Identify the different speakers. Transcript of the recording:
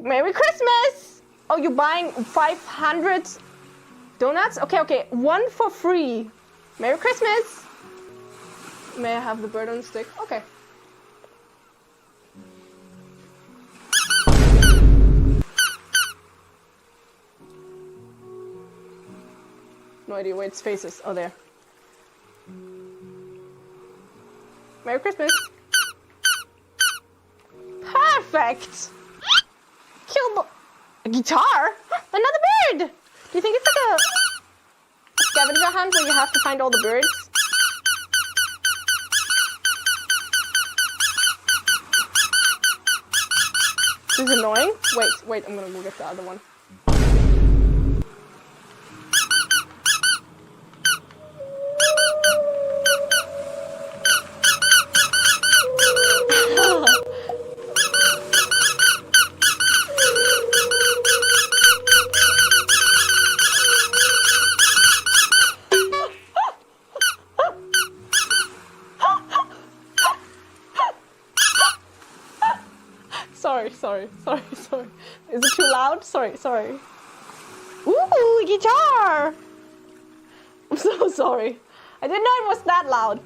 Speaker 1: Merry Christmas! Oh, you're buying 500 donuts? Okay, one for free. Merry Christmas! May I have the bird on the stick? Okay. No idea where its face is. Oh, there. Merry Christmas! Perfect! Kill a guitar? Another bird! Do you think it's like a scavenger hunt where you have to find all the birds? This is annoying. Wait, I'm gonna go get the other one. Sorry. Is it too loud? Sorry. Ooh, guitar! I'm so sorry. I didn't know it was that loud.